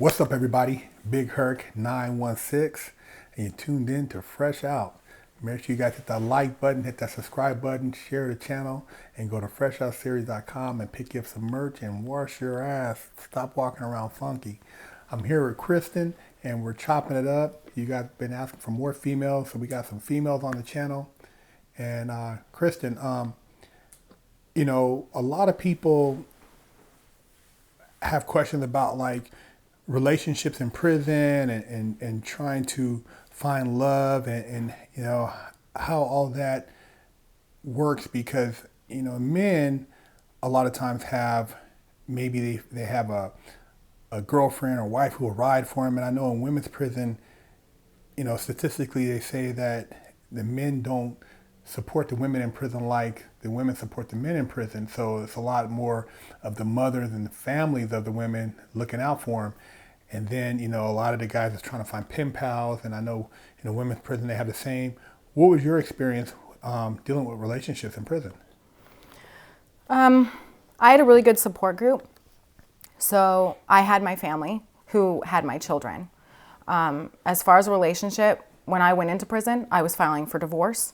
What's up, everybody? Big Herc 916, and you're tuned in to Fresh Out. Make sure you guys hit that like button, hit that subscribe button, share the channel, and go to freshoutseries.com and pick up some merch and wash your ass. Stop walking around funky. I'm here with Kristin, and we're chopping it up. You guys have been asking for more females, so we got some females on the channel. And Kristin, a lot of people have questions about like relationships in prison and trying to find love and how all that works, because men a lot of times have, maybe they have a girlfriend or wife who will ride for them. And I know in women's prison, statistically they say that the men don't support the women in prison like the women support the men in prison. So it's a lot more of the mothers and the families of the women looking out for them. And then, a lot of the guys are trying to find pen pals. And I know in women's prison they have the same. What was your experience dealing with relationships in prison? I had a really good support group. So I had my family who had my children. As far as a relationship, when I went into prison, I was filing for divorce.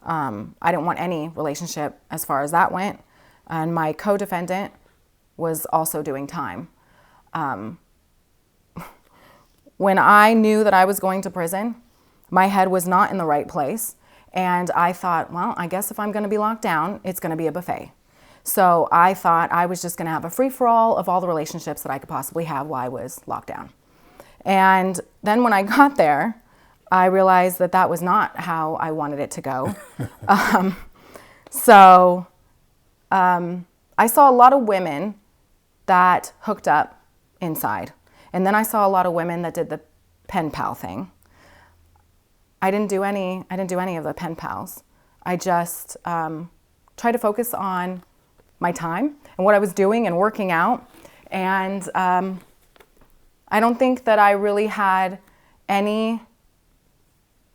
I didn't want any relationship as far as that went. And my co-defendant was also doing time. When I knew that I was going to prison, my head was not in the right place. And I thought, well, I guess if I'm going to be locked down, it's going to be a buffet. So I thought I was just going to have a free-for-all of all the relationships that I could possibly have while I was locked down. And then when I got there, I realized that that was not how I wanted it to go. I saw a lot of women that hooked up inside. And then I saw a lot of women that did the pen pal thing. I didn't do any of the pen pals. I just tried to focus on my time and what I was doing and working out. And I don't think that I really had any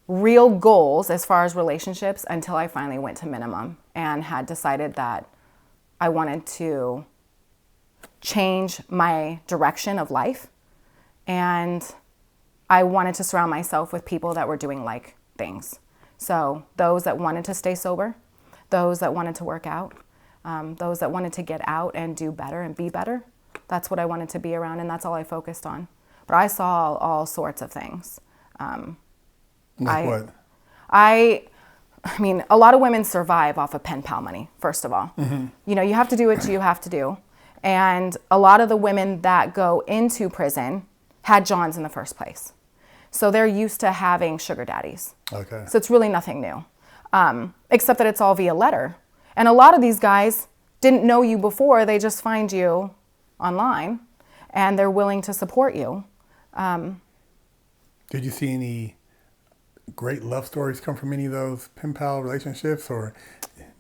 real goals as far as relationships until I finally went to minimum and had decided that I wanted to change my direction of life. And I wanted to surround myself with people that were doing like things. So those that wanted to stay sober, those that wanted to work out, those that wanted to get out and do better and be better. That's what I wanted to be around, and that's all I focused on. But I saw all sorts of things. Like what? I mean, a lot of women survive off of pen pal money, first of all. Mm-hmm. You have to do what you have to do. And a lot of the women that go into prison had Johns in the first place. So they're used to having sugar daddies. Okay. So it's really nothing new, except that it's all via letter. And a lot of these guys didn't know you before. They just find you online, and they're willing to support you. Did you see any great love stories come from any of those pen pal relationships? Or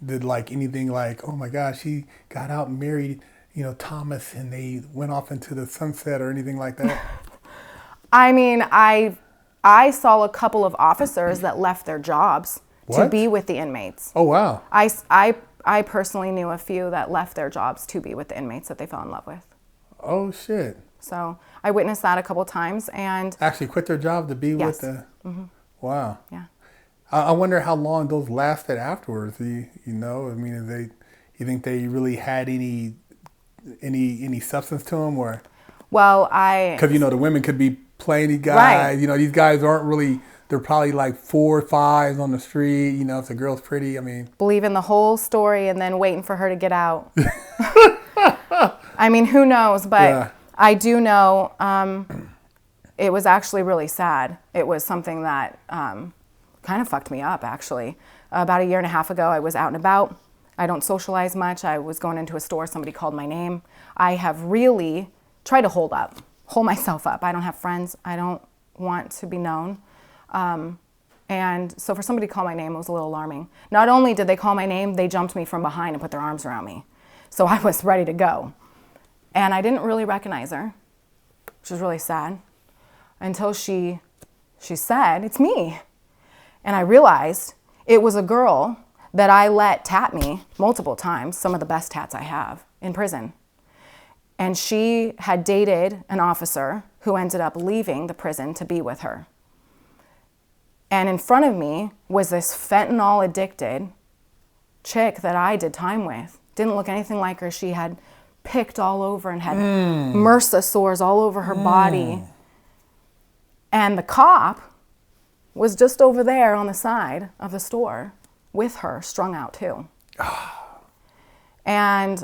did anything like, oh my gosh, he got out and married, Thomas, and they went off into the sunset, or anything like that? I mean, I saw a couple of officers that left their jobs to be with the inmates. Oh, wow. I personally knew a few that left their jobs to be with the inmates that they fell in love with. Oh, shit. So I witnessed that a couple times, and actually quit their job to be with the... Mm-hmm. Wow. Yeah. I wonder how long those lasted afterwards. You think they really had any substance to them, or? Well, because the women could be playing these guys. Right. These guys aren't really. They're probably like 4 or 5s on the street. If the girl's pretty, believing the whole story and then waiting for her to get out. Who knows? But yeah. I do know it was actually really sad. It was something that kind of fucked me up, actually. About a year and a half ago, I was out and about. I don't socialize much. I was going into a store. Somebody called my name. I have really tried to hold myself up. I don't have friends. I don't want to be known. And so for somebody to call my name, it was a little alarming. Not only did they call my name, they jumped me from behind and put their arms around me. So I was ready to go. And I didn't really recognize her, which was really sad, until she said, "It's me." And I realized it was a girl that I let tat me multiple times, some of the best tats I have, in prison. And she had dated an officer who ended up leaving the prison to be with her. And in front of me was this fentanyl addicted chick that I did time with. Didn't look anything like her. She had picked all over and had MRSA sores all over her body. And the cop was just over there on the side of the store with her, strung out too. And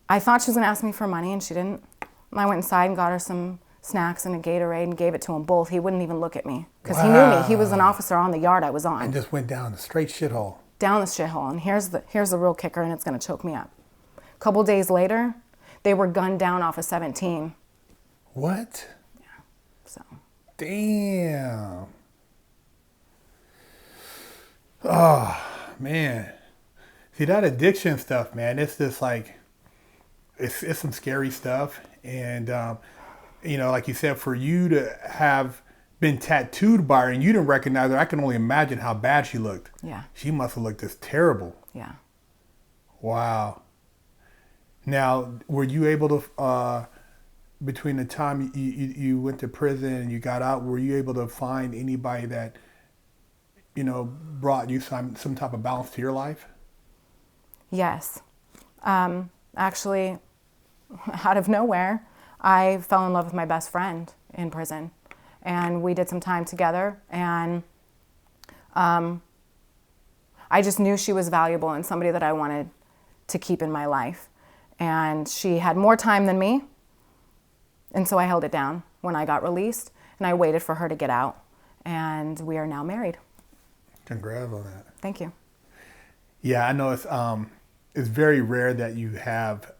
I thought she was gonna ask me for money, and she didn't. And I went inside and got her some snacks and a Gatorade and gave it to them both. He wouldn't even look at me because he knew me. He was an officer on the yard I was on. And just went down the straight shithole. Down the shithole. And here's the real kicker, and it's gonna choke me up. A couple days later, they were gunned down off of 17. What? Yeah. So. Damn. Oh, man. See, that addiction stuff, man, it's just like, it's some scary stuff. And, like you said, for you to have been tattooed by her and you didn't recognize her, I can only imagine how bad she looked. Yeah. She must have looked just terrible. Yeah. Wow. Now, were you able to, between the time you went to prison and you got out, were you able to find anybody that, brought you some type of balance to your life? Yes. Actually, out of nowhere, I fell in love with my best friend in prison. And we did some time together. And I just knew she was valuable and somebody that I wanted to keep in my life. And she had more time than me. And so I held it down when I got released. And I waited for her to get out. And we are now married. Congrats on that. Thank you. Yeah, I know it's very rare that you have,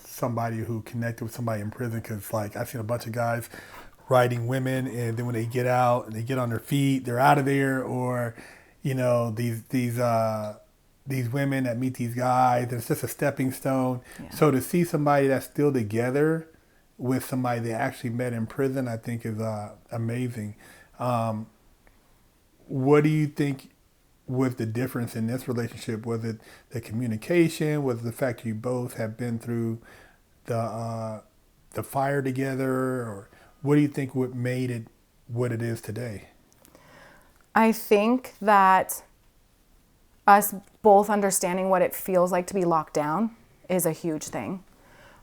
somebody who connected with somebody in prison, because like I've seen a bunch of guys riding women, and then when they get out and they get on their feet, they're out of there, or these women that meet these guys, and it's just a stepping stone. Yeah. So to see somebody that's still together with somebody they actually met in prison, I think is amazing. What do you think was the difference in this relationship? Was it the communication? Was it the fact you both have been through the fire together? Or what do you think what made it what it is today? I think that us both understanding what it feels like to be locked down is a huge thing.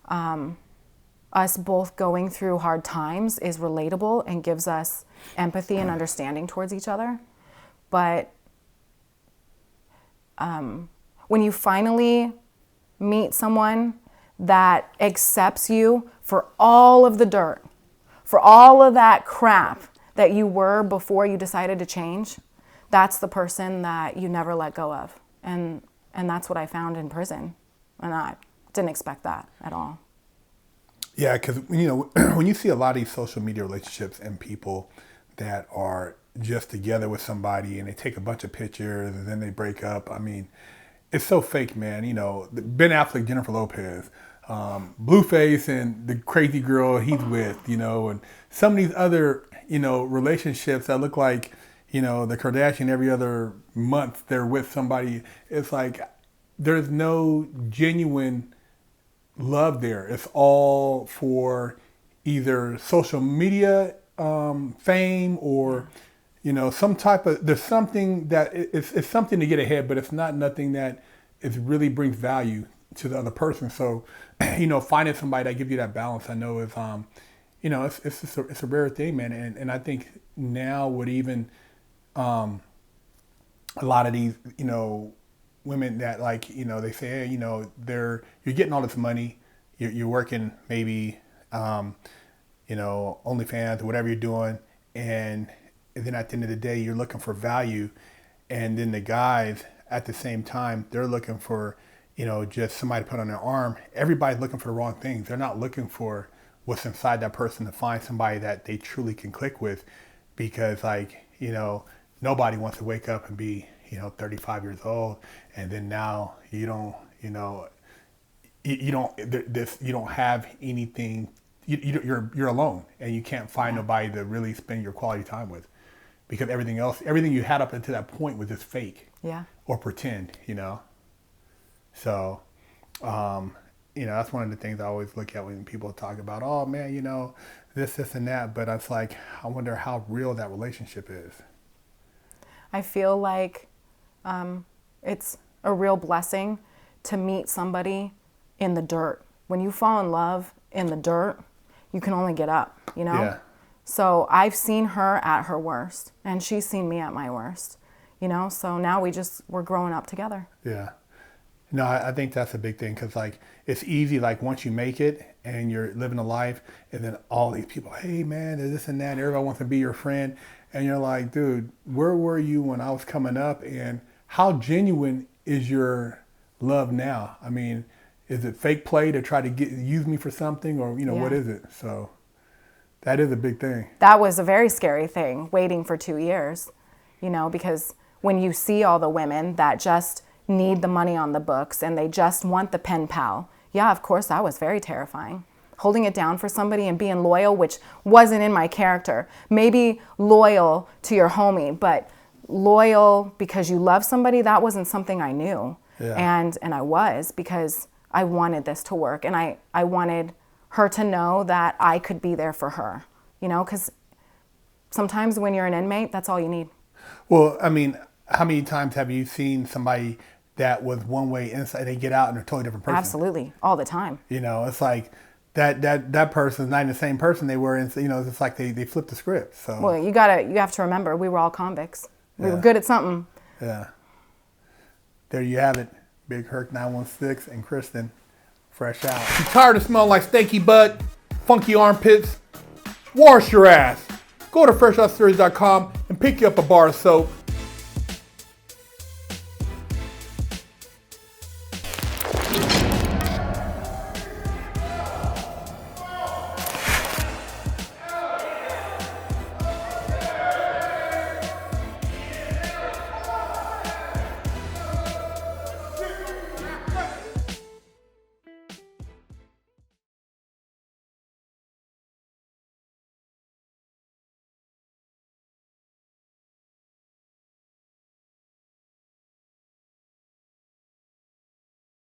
Us both going through hard times is relatable and gives us empathy and understanding towards each other. But when you finally meet someone that accepts you for all of the dirt, for all of that crap that you were before you decided to change, that's the person that you never let go of. And that's what I found in prison. And I didn't expect that at all. Yeah, because, when you see a lot of these social media relationships and people that are just together with somebody and they take a bunch of pictures and then they break up, I mean, it's so fake, man. Ben Affleck, Jennifer Lopez, Blueface and the crazy girl he's with, and some of these other, relationships that look like, the Kardashian every other month they're with somebody. It's like there's no genuine love there. It's all for either social media fame or, some type of, there's something that it's something to get ahead, but it's not nothing that it really brings value to the other person. So, finding somebody that gives you that balance, I know is, it's a rare thing, man. And I think now with even a lot of these, women that like, they say, hey, you're getting all this money, you're working maybe, OnlyFans or whatever you're doing, and then at the end of the day, you're looking for value, and then the guys at the same time, they're looking for, just somebody to put on their arm. Everybody's looking for the wrong things. They're not looking for what's inside that person to find somebody that they truly can click with, because nobody wants to wake up and be, 35 years old, and then now you don't have anything. You're alone, and you can't find nobody to really spend your quality time with, because everything you had up until that point was just fake, or pretend, So, that's one of the things I always look at when people talk about, oh man, this and that. But it's like, I wonder how real that relationship is. I feel like it's a real blessing to meet somebody in the dirt. When you fall in love in the dirt, you can only get up, Yeah. So I've seen her at her worst, and she's seen me at my worst, so now we're growing up together. Yeah. No, I think that's a big thing, because like it's easy, like once you make it and you're living a life, and then all these people, hey man, there's this and that, and everybody wants to be your friend, and you're like, dude, where were you when I was coming up, and how genuine is your love now? I mean, is it fake play to try to use me for something, or what is it? So that is a big thing. That was a very scary thing, waiting for 2 years, because when you see all the women that just need the money on the books and they just want the pen pal, yeah, of course, that was very terrifying. Holding it down for somebody and being loyal, which wasn't in my character. Maybe loyal to your homie, but loyal because you love somebody, that wasn't something I knew. Yeah. And I was, because I wanted this to work, and I wanted her to know that I could be there for her, because sometimes when you're an inmate, that's all you need. Well, I mean, how many times have you seen somebody that was one way inside, they get out and they're a totally different person? Absolutely, all the time. It's like that person's not even the same person they were in. It's like they flipped the script. So well, you have to remember, we were all convicts. We were good at something. Yeah. There you have it. Big Herc 916 and Kristin, fresh out. You tired of smelling like stanky butt, funky armpits? Wash your ass. Go to freshoutseries.com and pick you up a bar of soap.